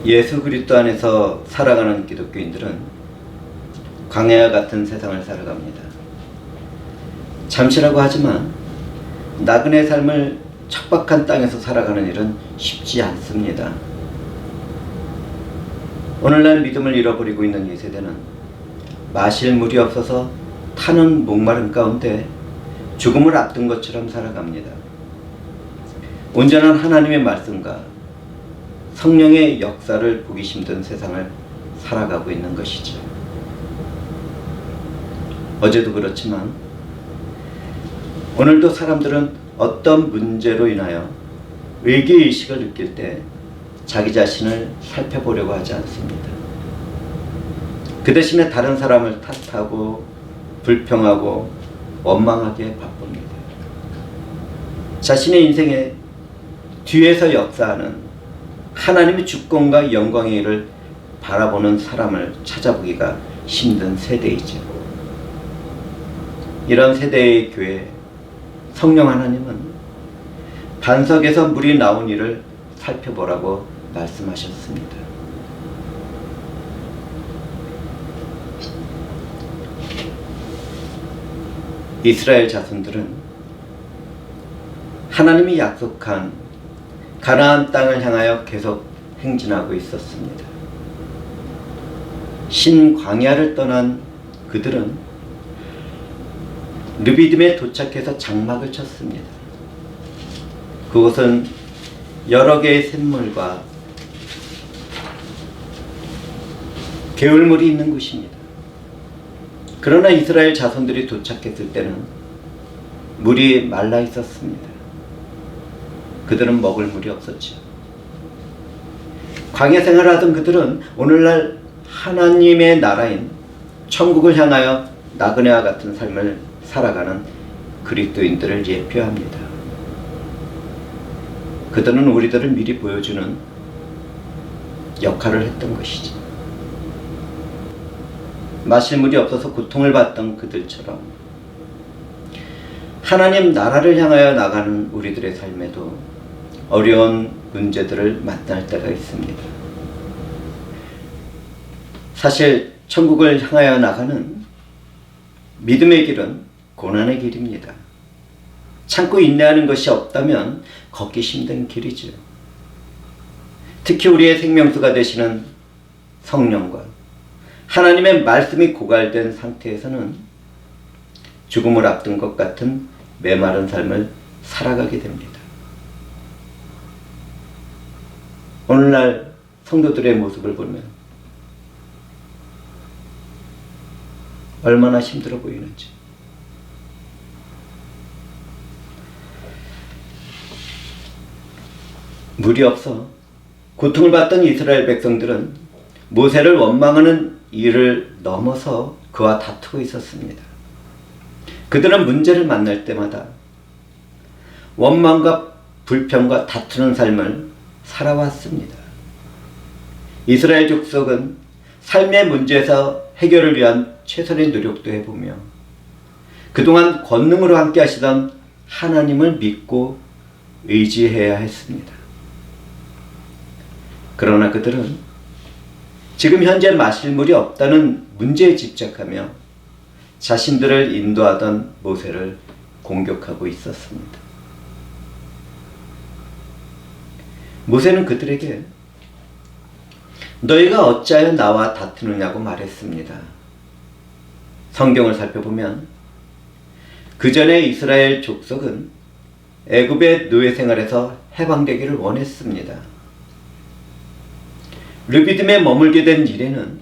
예수 그리스도 안에서 살아가는 기독교인들은 광야와 같은 세상을 살아갑니다. 잠시라고 하지만 나그네 삶을 척박한 땅에서 살아가는 일은 쉽지 않습니다. 오늘날 믿음을 잃어버리고 있는 이 세대는 마실 물이 없어서 타는 목마름 가운데 죽음을 앞둔 것처럼 살아갑니다. 온전한 하나님의 말씀과 성령의 역사를 보기 힘든 세상을 살아가고 있는 것이죠. 어제도 그렇지만 오늘도 사람들은 어떤 문제로 인하여 위기의식을 느낄 때 자기 자신을 살펴보려고 하지 않습니다. 그 대신에 다른 사람을 탓하고 불평하고 원망하기에 바쁩니다. 자신의 인생에 뒤에서 역사하는 하나님의 주권과 영광의 일을 바라보는 사람을 찾아보기가 힘든 세대이죠. 이런 세대의 교회, 성령 하나님은 반석에서 물이 나온 일을 살펴보라고 말씀하셨습니다. 이스라엘 자손들은 하나님이 약속한 가나안 땅을 향하여 계속 행진하고 있었습니다. 신광야를 떠난 그들은 르비딤에 도착해서 장막을 쳤습니다. 그곳은 여러 개의 샘물과 개울물이 있는 곳입니다. 그러나 이스라엘 자손들이 도착했을 때는 물이 말라 있었습니다. 그들은 먹을 물이 없었죠. 광야 생활하던 그들은 오늘날 하나님의 나라인 천국을 향하여 나그네와 같은 삶을 살아가는 그리스도인들을 예표합니다. 그들은 우리들을 미리 보여주는 역할을 했던 것이죠. 마실 물이 없어서 고통을 받던 그들처럼 하나님 나라를 향하여 나가는 우리들의 삶에도 어려운 문제들을 만날 때가 있습니다. 사실 천국을 향하여 나가는 믿음의 길은 고난의 길입니다. 참고 인내하는 것이 없다면 걷기 힘든 길이죠. 특히 우리의 생명수가 되시는 성령과 하나님의 말씀이 고갈된 상태에서는 죽음을 앞둔 것 같은 메마른 삶을 살아가게 됩니다. 오늘날 성도들의 모습을 보면 얼마나 힘들어 보이는지. 물이 없어 고통을 받던 이스라엘 백성들은 모세를 원망하는 일을 넘어서 그와 다투고 있었습니다. 그들은 문제를 만날 때마다 원망과 불평과 다투는 삶을 살아왔습니다. 이스라엘 족속은 삶의 문제에서 해결을 위한 최선의 노력도 해보며 그동안 권능으로 함께 하시던 하나님을 믿고 의지해야 했습니다. 그러나 그들은 지금 현재 마실 물이 없다는 문제에 집착하며 자신들을 인도하던 모세를 공격하고 있었습니다. 모세는 그들에게 너희가 어찌하여 나와 다투느냐고 말했습니다. 성경을 살펴보면 그 전에 이스라엘 족속은 애굽의 노예 생활에서 해방되기를 원했습니다. 르비딤에 머물게 된 이래는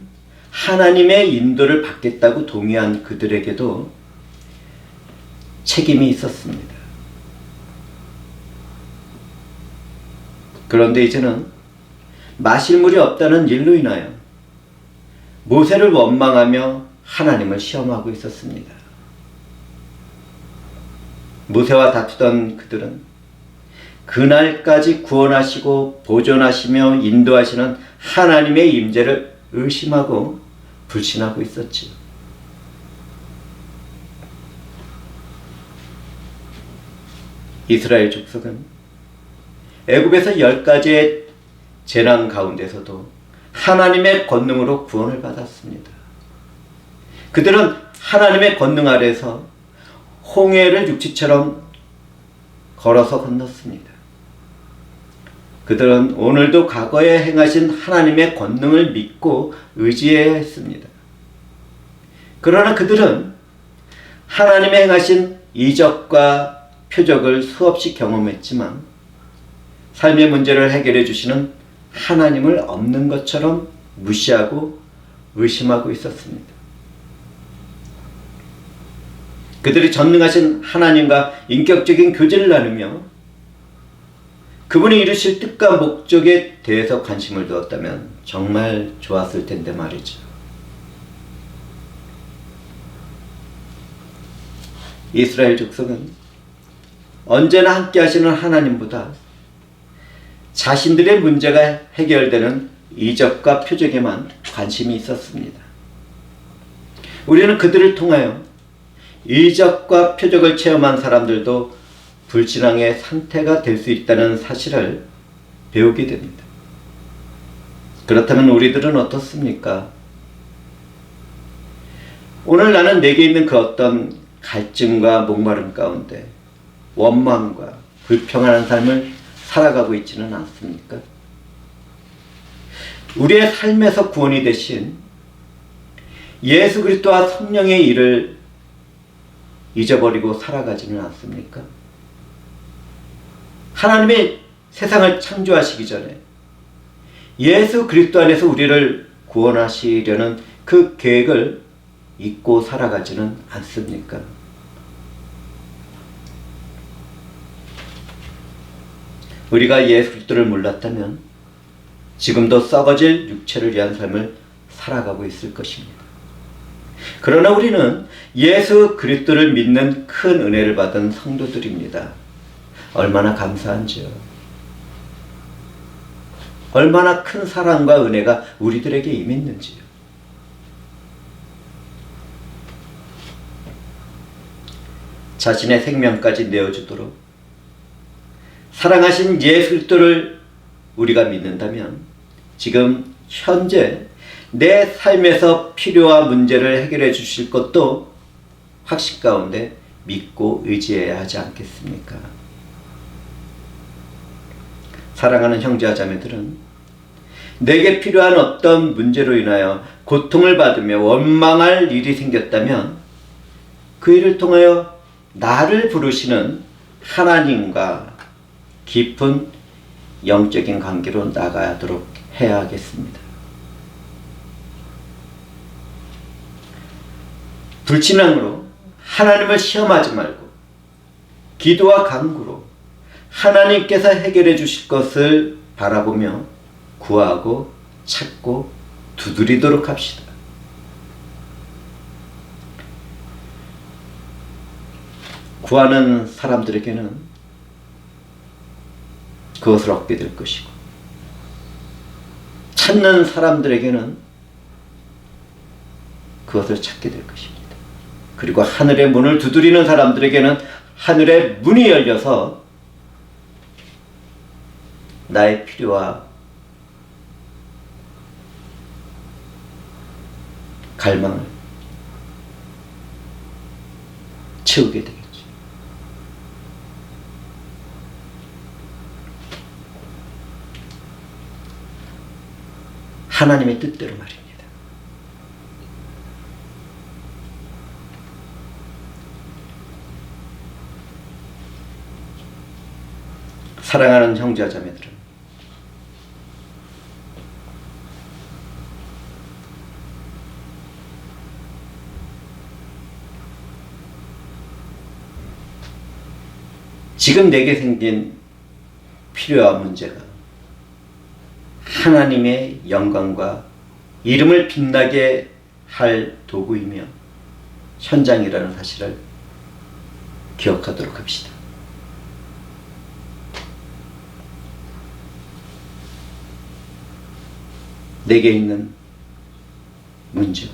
하나님의 인도를 받겠다고 동의한 그들에게도 책임이 있었습니다. 그런데 이제는 마실 물이 없다는 일로 인하여 모세를 원망하며 하나님을 시험하고 있었습니다. 모세와 다투던 그들은 그날까지 구원하시고 보존하시며 인도하시는 하나님의 임재를 의심하고 불신하고 있었지요. 이스라엘 족속은 애굽에서 10가지의 재난 가운데서도 하나님의 권능으로 구원을 받았습니다. 그들은 하나님의 권능 아래서 홍해를 육지처럼 걸어서 건넜습니다. 그들은 오늘도 과거에 행하신 하나님의 권능을 믿고 의지해야 했습니다. 그러나 그들은 하나님의 행하신 이적과 표적을 수없이 경험했지만 삶의 문제를 해결해 주시는 하나님을 없는 것처럼 무시하고 의심하고 있었습니다. 그들이 전능하신 하나님과 인격적인 교제를 나누며 그분이 이루실 뜻과 목적에 대해서 관심을 두었다면 정말 좋았을 텐데 말이죠. 이스라엘 족속은 언제나 함께 하시는 하나님보다 자신들의 문제가 해결되는 이적과 표적에만 관심이 있었습니다. 우리는 그들을 통하여 이적과 표적을 체험한 사람들도 불신앙의 상태가 될 수 있다는 사실을 배우게 됩니다. 그렇다면 우리들은 어떻습니까? 오늘 나는 내게 있는 그 어떤 갈증과 목마름 가운데 원망과 불평하는 삶을 살아가고 있지는 않습니까? 우리의 삶에서 구원이 되신 예수 그리스도와 성령의 일을 잊어버리고 살아가지는 않습니까? 하나님이 세상을 창조하시기 전에 예수 그리스도 안에서 우리를 구원하시려는 그 계획을 잊고 살아가지는 않습니까? 우리가 예수 그리스도를 몰랐다면 지금도 썩어질 육체를 위한 삶을 살아가고 있을 것입니다. 그러나 우리는 예수 그리스도를 믿는 큰 은혜를 받은 성도들입니다. 얼마나 감사한지요. 얼마나 큰 사랑과 은혜가 우리들에게 임했는지요. 자신의 생명까지 내어주도록 사랑하신 예수 그리스도를 우리가 믿는다면 지금 현재 내 삶에서 필요와 문제를 해결해 주실 것도 확신 가운데 믿고 의지해야 하지 않겠습니까? 사랑하는 형제와 자매들은 내게 필요한 어떤 문제로 인하여 고통을 받으며 원망할 일이 생겼다면 그 일을 통하여 나를 부르시는 하나님과 깊은 영적인 관계로 나가도록 해야 하겠습니다. 불신앙으로 하나님을 시험하지 말고 기도와 간구로 하나님께서 해결해 주실 것을 바라보며 구하고 찾고 두드리도록 합시다. 구하는 사람들에게는 그것을 얻게 될 것이고 찾는 사람들에게는 그것을 찾게 될 것입니다. 그리고 하늘의 문을 두드리는 사람들에게는 하늘의 문이 열려서 나의 필요와 갈망을 채우게 되겠죠. 하나님의 뜻대로 말입니다. 사랑하는 형제와 자매들은 지금 내게 생긴 필요와 문제가 하나님의 영광과 이름을 빛나게 할 도구이며 현장이라는 사실을 기억하도록 합시다. 내게 있는 문제와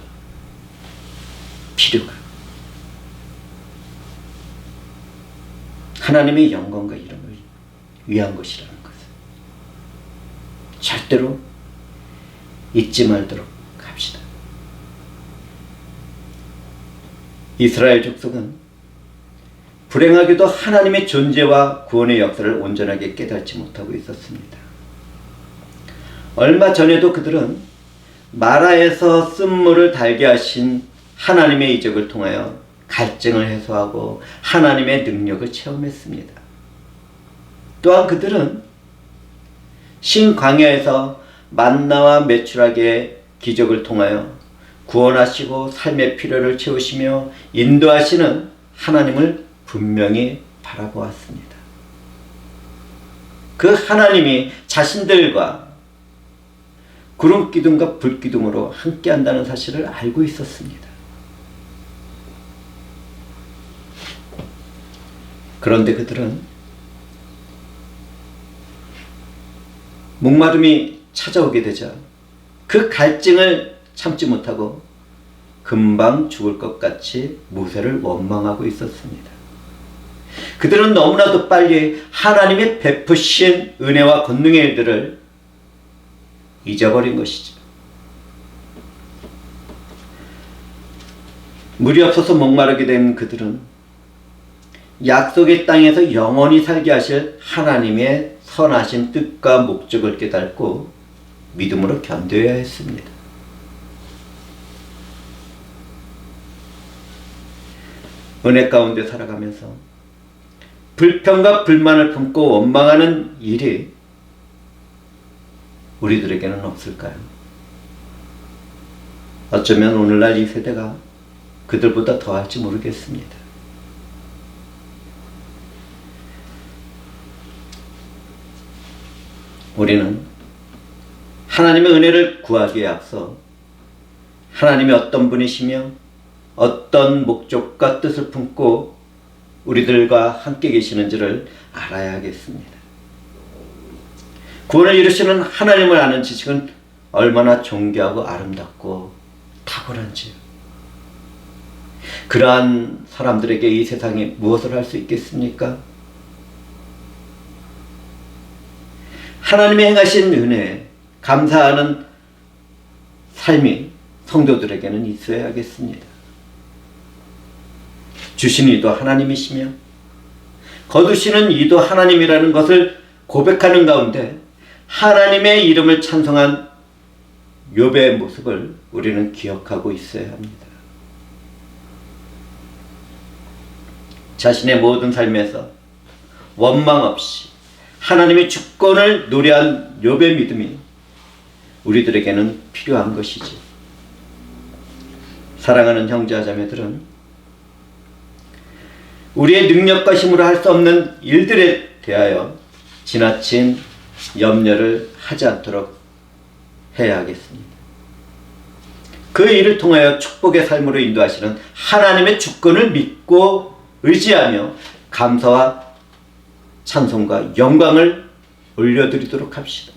필요가 하나님의 영광과 이름을 위한 것이라는 것을 절대로 잊지 말도록 합시다. 이스라엘 족속은 불행하게도 하나님의 존재와 구원의 역사를 온전하게 깨닫지 못하고 있었습니다. 얼마 전에도 그들은 마라에서 쓴물을 달게 하신 하나님의 이적을 통하여 갈증을 해소하고 하나님의 능력을 체험했습니다. 또한 그들은 신광야에서 만나와 메추라기의 기적을 통하여 구원하시고 삶의 필요를 채우시며 인도하시는 하나님을 분명히 바라보았습니다. 그 하나님이 자신들과 구름 기둥과 불 기둥으로 함께 한다는 사실을 알고 있었습니다. 그런데 그들은 목마름이 찾아오게 되자 그 갈증을 참지 못하고 금방 죽을 것 같이 모세를 원망하고 있었습니다. 그들은 너무나도 빨리 하나님의 베푸신 은혜와 권능의 일들을 잊어버린 것이죠. 물이 없어서 목마르게 된 그들은 약속의 땅에서 영원히 살게 하실 하나님의 선하신 뜻과 목적을 깨닫고 믿음으로 견뎌야 했습니다. 은혜 가운데 살아가면서 불평과 불만을 품고 원망하는 일이 우리들에게는 없을까요? 어쩌면 오늘날 이 세대가 그들보다 더할지 모르겠습니다. 우리는 하나님의 은혜를 구하기에 앞서 하나님이 어떤 분이시며 어떤 목적과 뜻을 품고 우리들과 함께 계시는지를 알아야 하겠습니다. 구원을 이루시는 하나님을 아는 지식은 얼마나 존귀하고 아름답고 탁월한지요. 그러한 사람들에게 이 세상에 무엇을 할 수 있겠습니까? 하나님의 행하신 은혜에 감사하는 삶이 성도들에게는 있어야 하겠습니다. 주신 이도 하나님이시며 거두시는 이도 하나님이라는 것을 고백하는 가운데 하나님의 이름을 찬송한 욥의 모습을 우리는 기억하고 있어야 합니다. 자신의 모든 삶에서 원망 없이 하나님의 주권을 노래한 욥의 믿음이 우리들에게는 필요한 것이지. 사랑하는 형제자매들은 우리의 능력과 힘으로 할 수 없는 일들에 대하여 지나친 염려를 하지 않도록 해야 하겠습니다. 그 일을 통하여 축복의 삶으로 인도하시는 하나님의 주권을 믿고 의지하며 감사와 찬송과 영광을 올려드리도록 합시다.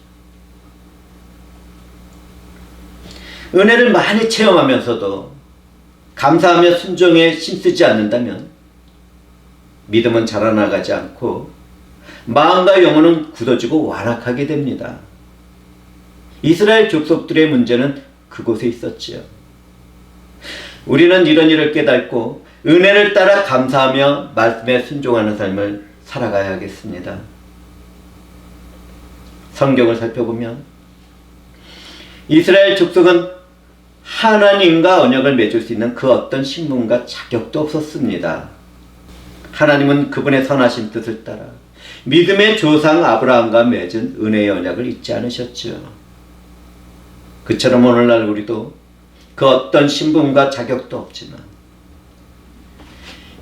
은혜를 많이 체험하면서도 감사하며 순종에 힘쓰지 않는다면 믿음은 자라나가지 않고 마음과 영혼은 굳어지고 완악하게 됩니다. 이스라엘 족속들의 문제는 그곳에 있었지요. 우리는 이런 일을 깨닫고 은혜를 따라 감사하며 말씀에 순종하는 삶을 살아가야 하겠습니다. 성경을 살펴보면 이스라엘 족속은 하나님과 언약을 맺을 수 있는 그 어떤 신분과 자격도 없었습니다. 하나님은 그분의 선하신 뜻을 따라 믿음의 조상 아브라함과 맺은 은혜의 언약을 잊지 않으셨죠. 그처럼 오늘날 우리도 그 어떤 신분과 자격도 없지만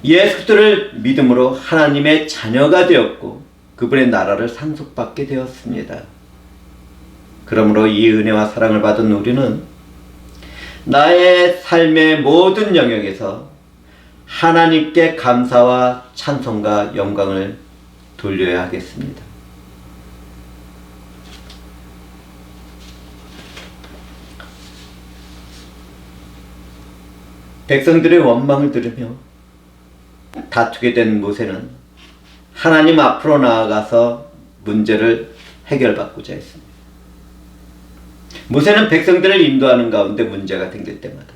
예수를 믿음으로 하나님의 자녀가 되었고 그분의 나라를 상속받게 되었습니다. 그러므로 이 은혜와 사랑을 받은 우리는 나의 삶의 모든 영역에서 하나님께 감사와 찬송과 영광을 돌려야 하겠습니다. 백성들의 원망을 들으며 다투게 된 모세는 하나님 앞으로 나아가서 문제를 해결받고자 했습니다. 모세는 백성들을 인도하는 가운데 문제가 생길 때마다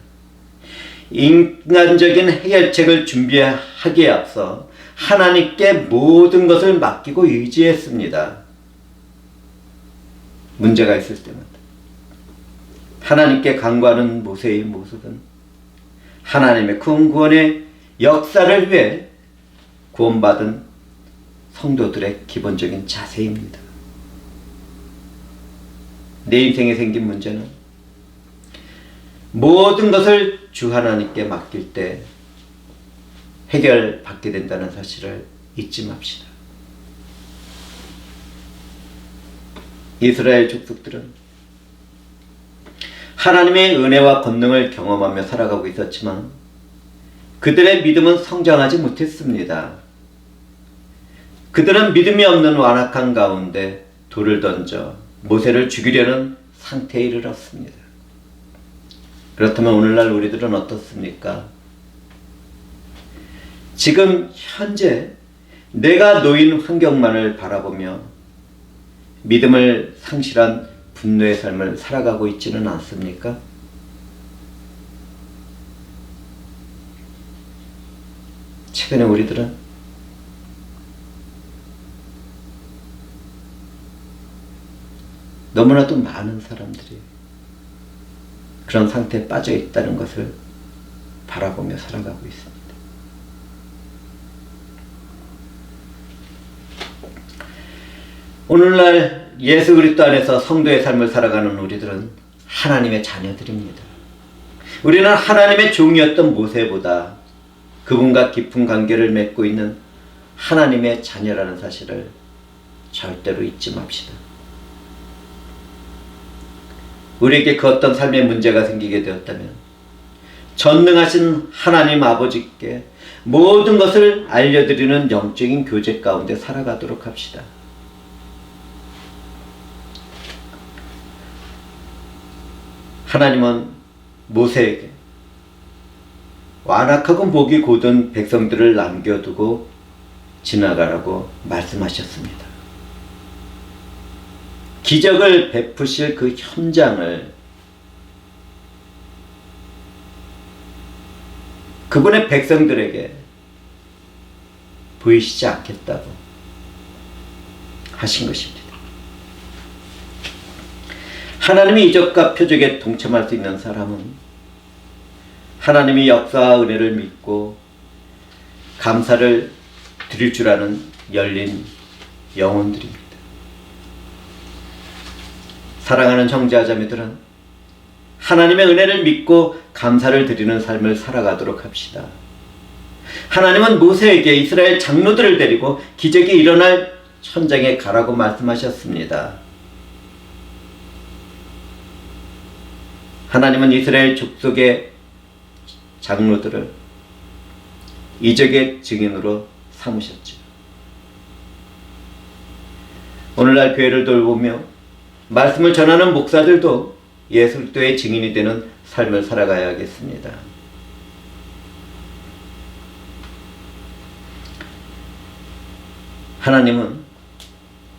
인간적인 해결책을 준비하기에 앞서 하나님께 모든 것을 맡기고 의지했습니다. 문제가 있을 때마다 하나님께 간구하는 모세의 모습은 하나님의 큰 구원의 역사를 위해 구원받은 성도들의 기본적인 자세입니다. 내 인생에 생긴 문제는 모든 것을 주 하나님께 맡길 때 해결받게 된다는 사실을 잊지 맙시다. 이스라엘 족속들은 하나님의 은혜와 권능을 경험하며 살아가고 있었지만 그들의 믿음은 성장하지 못했습니다. 그들은 믿음이 없는 완악한 가운데 돌을 던져 모세를 죽이려는 상태에 이르렀습니다. 그렇다면 오늘날 우리들은 어떻습니까? 지금 현재 내가 놓인 환경만을 바라보며 믿음을 상실한 분노의 삶을 살아가고 있지는 않습니까? 최근에 우리들은 너무나도 많은 사람들이 그런 상태에 빠져 있다는 것을 바라보며 살아가고 있습니다. 오늘날 예수 그리스도 안에서 성도의 삶을 살아가는 우리들은 하나님의 자녀들입니다. 우리는 하나님의 종이었던 모세보다 그분과 깊은 관계를 맺고 있는 하나님의 자녀라는 사실을 절대로 잊지 맙시다. 우리에게 그 어떤 삶의 문제가 생기게 되었다면 전능하신 하나님 아버지께 모든 것을 알려드리는 영적인 교제 가운데 살아가도록 합시다. 하나님은 모세에게 완악하고 목이 곧은 백성들을 남겨두고 지나가라고 말씀하셨습니다. 기적을 베푸실 그 현장을 그분의 백성들에게 보이시지 않겠다고 하신 것입니다. 하나님의 이적과 표적에 동참할 수 있는 사람은 하나님의 역사와 은혜를 믿고 감사를 드릴 줄 아는 열린 영혼들입니다. 사랑하는 형제자매들은 하나님의 은혜를 믿고 감사를 드리는 삶을 살아가도록 합시다. 하나님은 모세에게 이스라엘 장로들을 데리고 기적이 일어날 현장에 가라고 말씀하셨습니다. 하나님은 이스라엘 족속의 장로들을 이적의 증인으로 삼으셨죠. 오늘날 교회를 돌보며 말씀을 전하는 목사들도 예수 그리스도의 증인이 되는 삶을 살아가야겠습니다. 하나님은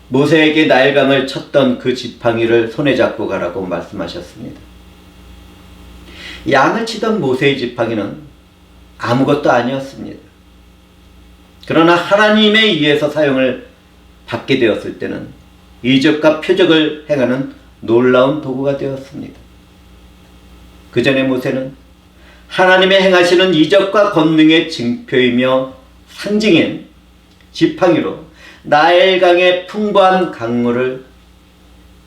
모세에게 나일강을 쳤던 그 지팡이를 손에 잡고 가라고 말씀하셨습니다. 양을 치던 모세의 지팡이는 아무것도 아니었습니다. 그러나 하나님에 의해서 사용을 받게 되었을 때는 이적과 표적을 행하는 놀라운 도구가 되었습니다. 그 전에 모세는 하나님의 행하시는 이적과 권능의 증표이며 상징인 지팡이로 나일강의 풍부한 강물을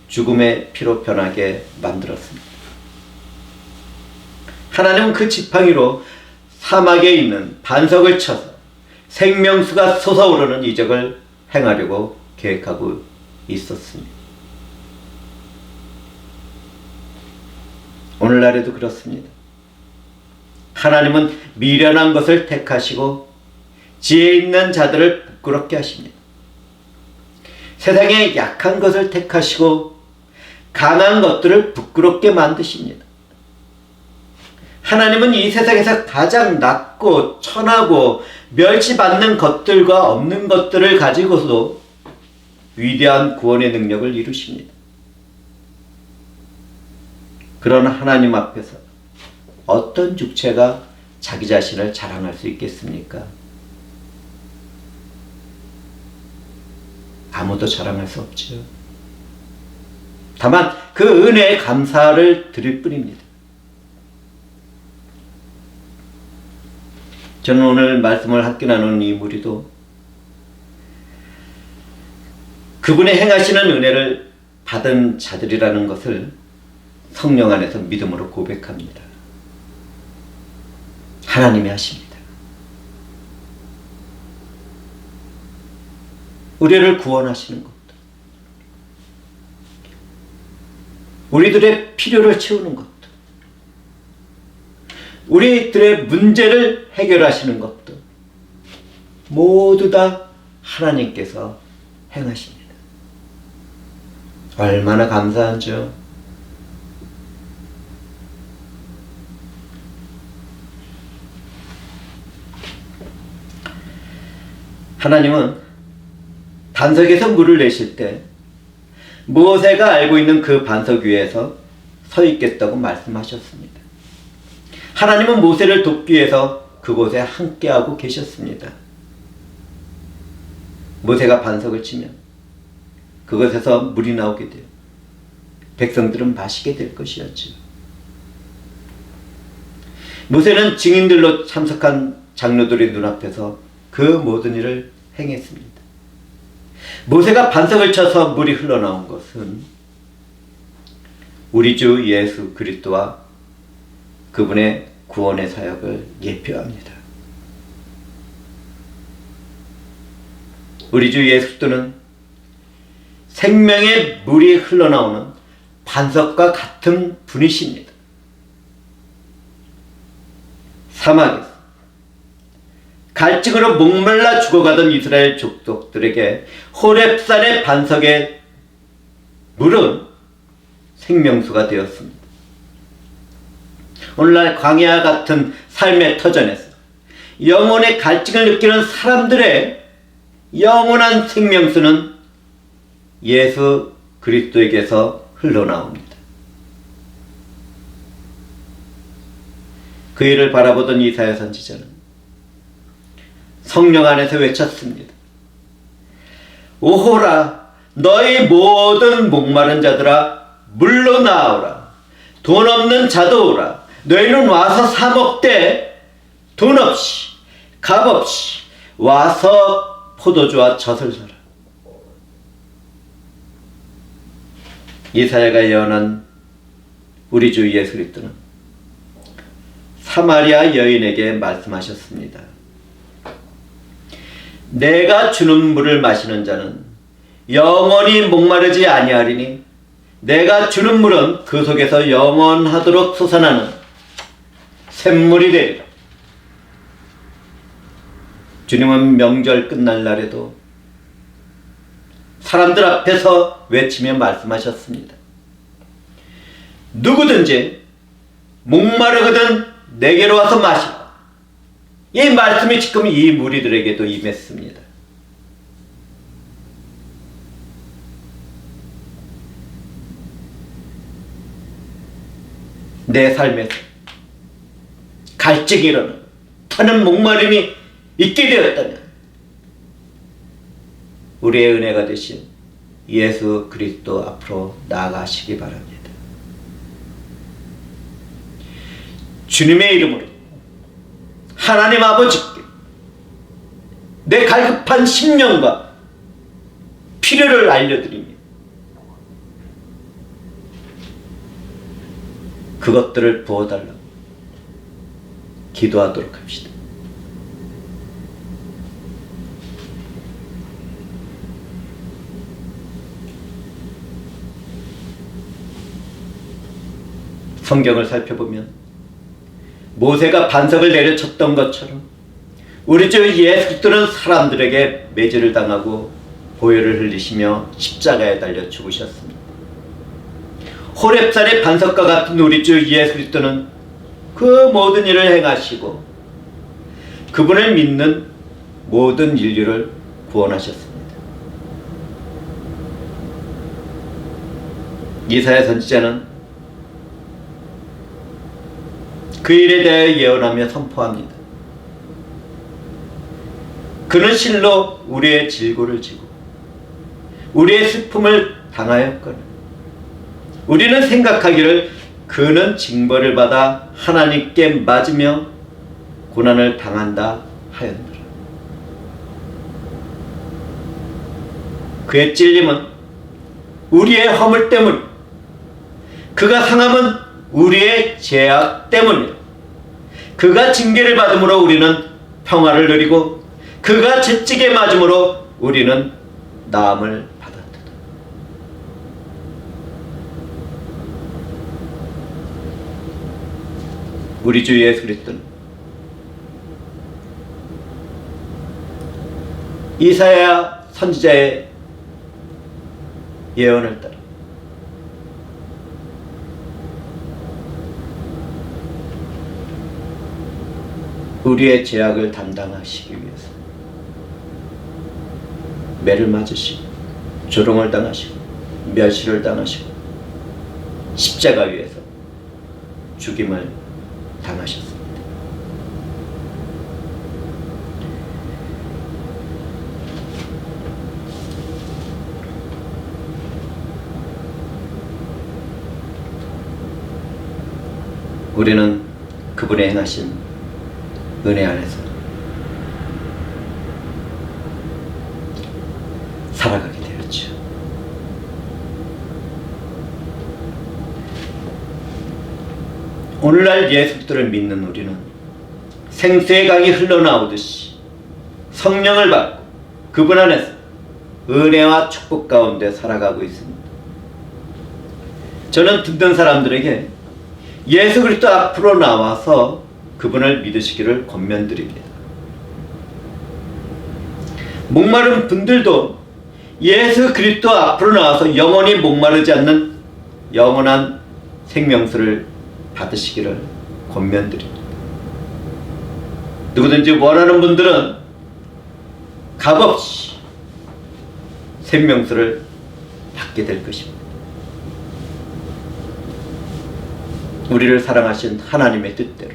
죽음의 피로 변하게 만들었습니다. 하나님은 그 지팡이로 사막에 있는 반석을 쳐서 생명수가 솟아오르는 이적을 행하려고 계획하고 있었습니다. 오늘날에도 그렇습니다. 하나님은 미련한 것을 택하시고 지혜 있는 자들을 부끄럽게 하십니다. 세상에 약한 것을 택하시고 강한 것들을 부끄럽게 만드십니다. 하나님은 이 세상에서 가장 낮고 천하고 멸시받는 것들과 없는 것들을 가지고서도 위대한 구원의 능력을 이루십니다. 그런 하나님 앞에서 어떤 육체가 자기 자신을 자랑할 수 있겠습니까? 아무도 자랑할 수 없죠. 다만 그 은혜에 감사를 드릴 뿐입니다. 저는 오늘 말씀을 함께 나누는 이 무리도 그분의 행하시는 은혜를 받은 자들이라는 것을 성령 안에서 믿음으로 고백합니다. 하나님이 하십니다. 우리를 구원하시는 것도, 우리들의 필요를 채우는 것도, 우리들의 문제를 해결하시는 것도 모두 다 하나님께서 행하십니다. 얼마나 감사한지요. 하나님은 반석에서 물을 내실 때 모세가 알고 있는 그 반석 위에서 서 있겠다고 말씀하셨습니다. 하나님은 모세를 돕기 위해서 그곳에 함께하고 계셨습니다. 모세가 반석을 치면 그것에서 물이 나오게 돼요. 백성들은 마시게 될 것이었죠. 모세는 증인들로 참석한 장로들의 눈앞에서 그 모든 일을 행했습니다. 모세가 반석을 쳐서 물이 흘러나온 것은 우리 주 예수 그리스도와 그분의 구원의 사역을 예표합니다. 우리 주 예수 그리스도는 생명의 물이 흘러나오는 반석과 같은 분이십니다. 사막에서 갈증으로 목말라 죽어가던 이스라엘 족속들에게 호렙산의 반석의 물은 생명수가 되었습니다. 오늘날 광야 같은 삶의 터전에서 영혼의 갈증을 느끼는 사람들의 영원한 생명수는 예수 그리스도에게서 흘러나옵니다. 그 일을 바라보던 이사야 선지자는 성령 안에서 외쳤습니다. 오호라, 너희 모든 목마른 자들아 물로 나오라. 돈 없는 자도 오라. 너희는 와서 사 먹되 돈 없이 값 없이 와서 포도주와 젖을 사라. 이사야가 예언한 우리 주 예수 그리스도는 사마리아 여인에게 말씀하셨습니다. 내가 주는 물을 마시는 자는 영원히 목마르지 아니하리니 내가 주는 물은 그 속에서 영원하도록 솟아나는 샘물이 되리라. 주님은 명절 끝날 날에도 사람들 앞에서 외치며 말씀하셨습니다. 누구든지 목마르거든 내게로 와서 마시라. 이 말씀이 지금 이 무리들에게도 임했습니다. 내 삶에서 갈증이 일어나는 타는 목마름이 있게 되었다면 우리의 은혜가 되신 예수 그리스도 앞으로 나아가시기 바랍니다. 주님의 이름으로 하나님 아버지께 내 갈급한 심령과 필요를 알려드리며 그것들을 부어달라고 기도하도록 합시다. 성경을 살펴보면 모세가 반석을 내려쳤던 것처럼 우리 주 예수 그리스도는 사람들에게 매질을 당하고 보혈을 흘리시며 십자가에 달려 죽으셨습니다. 호렙산의 반석과 같은 우리 주 예수 그리스도는 그 모든 일을 행하시고 그분을 믿는 모든 인류를 구원하셨습니다. 이사야 선지자는 그 일에 대하여 예언하며 선포합니다. 그는 실로 우리의 질고를 지고 우리의 슬픔을 당하였거늘 우리는 생각하기를 그는 징벌을 받아 하나님께 맞으며 고난을 당한다 하였노라. 그의 찔림은 우리의 허물 때문, 그가 상함은 우리의 죄악 때문이라. 그가 징계를 받음으로 우리는 평화를 누리고 그가 채찍에 맞음으로 우리는 나음을 받았다. 우리 주 예수 그리스도는 이사야 선지자의 예언을 따라 우리의 죄악을 담당하시기 위해서 매를 맞으시고 조롱을 당하시고 멸시를 당하시고 십자가 위에서 죽임을 당하셨습니다. 우리는 그분의 행하신 은혜 안에서 살아가게 되었죠. 오늘날 예수 그리스도를 믿는 우리는 생수의 강이 흘러나오듯이 성령을 받고 그분 안에서 은혜와 축복 가운데 살아가고 있습니다. 저는 듣는 사람들에게 예수 그리스도 앞으로 나와서 그분을 믿으시기를 권면드립니다. 목마른 분들도 예수 그리스도 앞으로 나와서 영원히 목마르지 않는 영원한 생명수를 받으시기를 권면드립니다. 누구든지 원하는 분들은 값없이 생명수를 받게 될 것입니다. 우리를 사랑하신 하나님의 뜻대로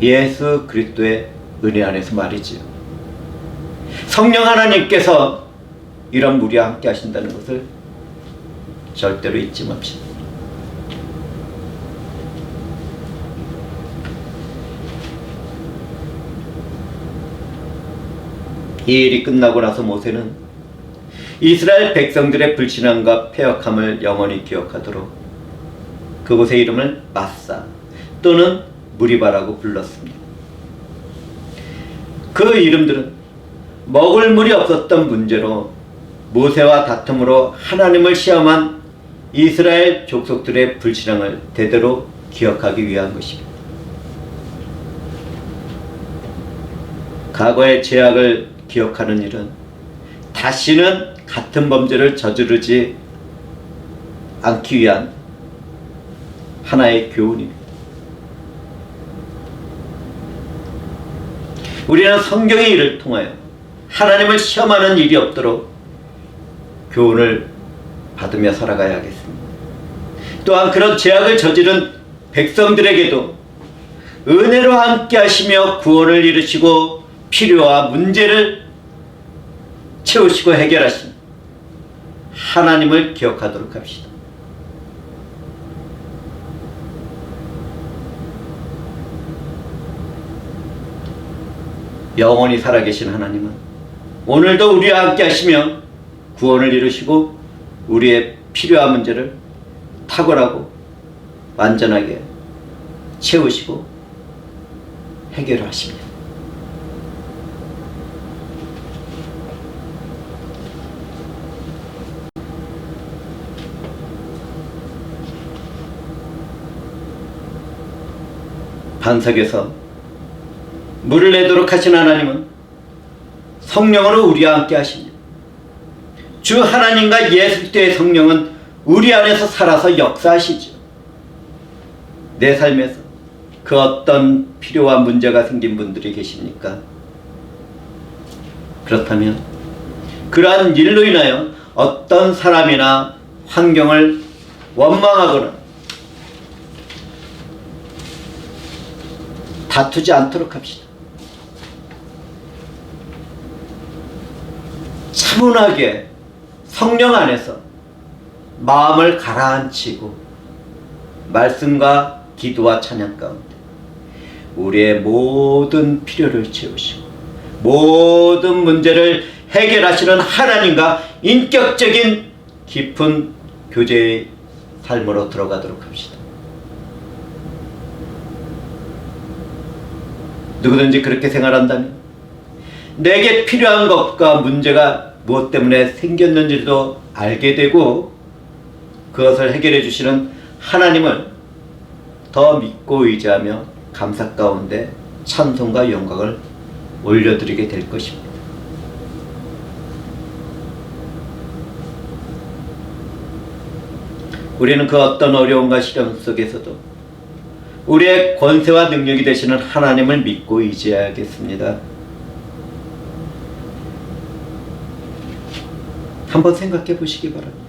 예수 그리스도의 은혜 안에서 말이지요. 성령 하나님께서 이런 우리와 함께 하신다는 것을 절대로 잊지 맙시다. 이 일이 끝나고 나서 모세는 이스라엘 백성들의 불신앙과 패역함을 영원히 기억하도록 그곳의 이름을 마사 또는 무리바라고 불렀습니다. 그 이름들은 먹을 물이 없었던 문제로 모세와 다툼으로 하나님을 시험한 이스라엘 족속들의 불신앙을 대대로 기억하기 위한 것입니다. 과거의 죄악을 기억하는 일은 다시는 같은 범죄를 저지르지 않기 위한 하나의 교훈입니다. 우리는 성경의 일을 통하여 하나님을 시험하는 일이 없도록 교훈을 받으며 살아가야 하겠습니다. 또한 그런 죄악을 저지른 백성들에게도 은혜로 함께 하시며 구원을 이루시고 필요와 문제를 채우시고 해결하신 하나님을 기억하도록 합시다. 영원히 살아계신 하나님은 오늘도 우리와 함께 하시며 구원을 이루시고 우리의 필요한 문제를 탁월하고 완전하게 채우시고 해결하십니다. 반석에서 물을 내도록 하신 하나님은 성령으로 우리와 함께 하십니다. 주 하나님과 예수 그리스도의 성령은 우리 안에서 살아서 역사하시죠. 내 삶에서 그 어떤 필요와 문제가 생긴 분들이 계십니까? 그렇다면 그러한 일로 인하여 어떤 사람이나 환경을 원망하거나 다투지 않도록 합시다. 차분하게 성령 안에서 마음을 가라앉히고 말씀과 기도와 찬양 가운데 우리의 모든 필요를 채우시고 모든 문제를 해결하시는 하나님과 인격적인 깊은 교제의 삶으로 들어가도록 합시다. 누구든지 그렇게 생활한다면 내게 필요한 것과 문제가 무엇 때문에 생겼는지도 알게 되고 그것을 해결해 주시는 하나님을 더 믿고 의지하며 감사 가운데 찬송과 영광을 올려드리게 될 것입니다. 우리는 그 어떤 어려움과 시련 속에서도 우리의 권세와 능력이 되시는 하나님을 믿고 의지해야겠습니다. 한번 생각해 보시기 바랍니다.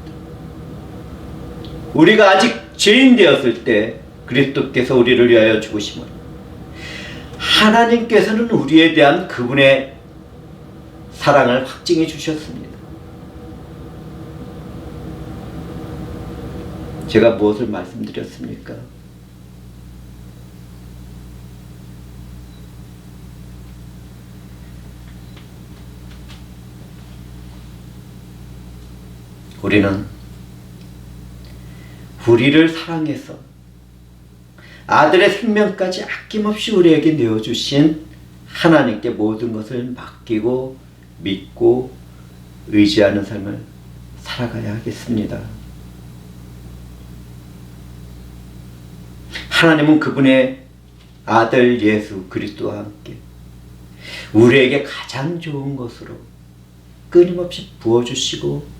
우리가 아직 죄인 되었을 때 그리스도께서 우리를 위하여 죽으심으로 하나님께서는 우리에 대한 그분의 사랑을 확증해 주셨습니다. 제가 무엇을 말씀드렸습니까? 우리는 우리를 사랑해서 아들의 생명까지 아낌없이 우리에게 내어주신 하나님께 모든 것을 맡기고 믿고 의지하는 삶을 살아가야 하겠습니다. 하나님은 그분의 아들 예수 그리스도와 함께 우리에게 가장 좋은 것으로 끊임없이 부어주시고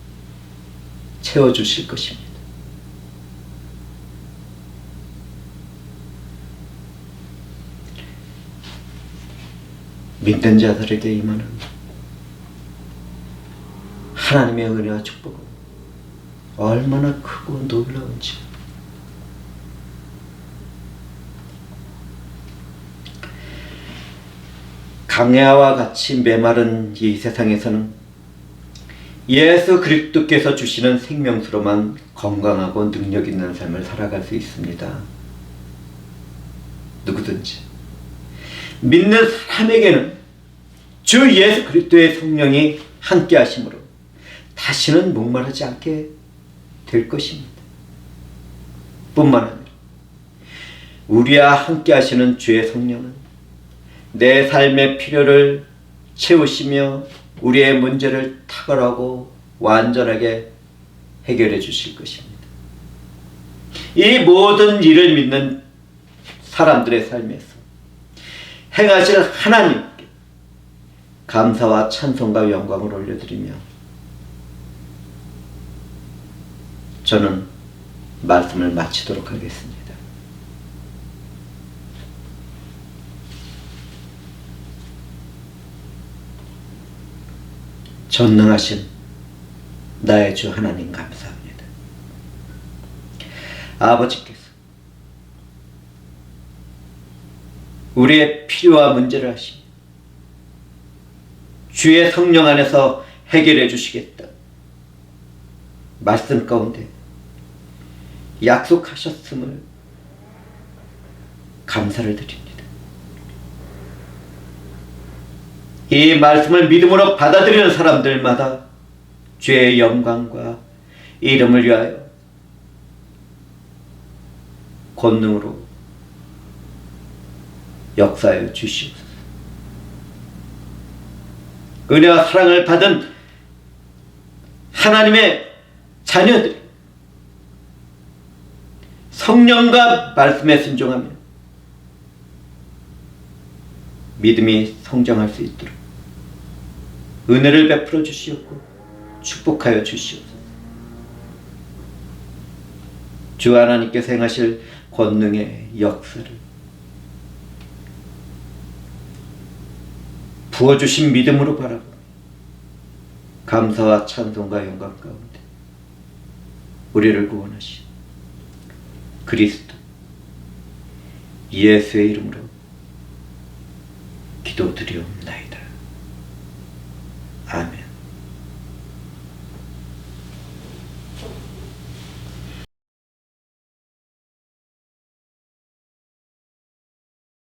채워주실 것입니다. 믿는 자들에게 임하는 하나님의 은혜와 축복은 얼마나 크고 놀라운지 강야와 같이 메마른 이 세상에서는 예수 그리스도께서 주시는 생명수로만 건강하고 능력 있는 삶을 살아갈 수 있습니다. 누구든지 믿는 사람에게는 주 예수 그리스도의 성령이 함께 하심으로 다시는 목마르지 않게 될 것입니다. 뿐만 아니라 우리와 함께 하시는 주의 성령은 내 삶의 필요를 채우시며 우리의 문제를 탁월하고 완전하게 해결해 주실 것입니다. 이 모든 일을 믿는 사람들의 삶에서 행하실 하나님께 감사와 찬송과 영광을 올려드리며 저는 말씀을 마치도록 하겠습니다. 전능하신 나의 주 하나님 감사합니다. 아버지께서 우리의 필요와 문제를 하시며 주의 성령 안에서 해결해 주시겠다 말씀 가운데 약속하셨음을 감사를 드립니다. 이 말씀을 믿음으로 받아들이는 사람들마다 주의 영광과 이름을 위하여 권능으로 역사하여 주시옵소서. 은혜와 사랑을 받은 하나님의 자녀들이 성령과 말씀에 순종하며 믿음이 성장할 수 있도록 은혜를 베풀어 주시옵고 축복하여 주시옵소서. 주 하나님께서 행하실 권능의 역사를 부어주신 믿음으로 바라보며 감사와 찬송과 영광 가운데 우리를 구원하신 그리스도 예수의 이름으로 기도드리옵나이다.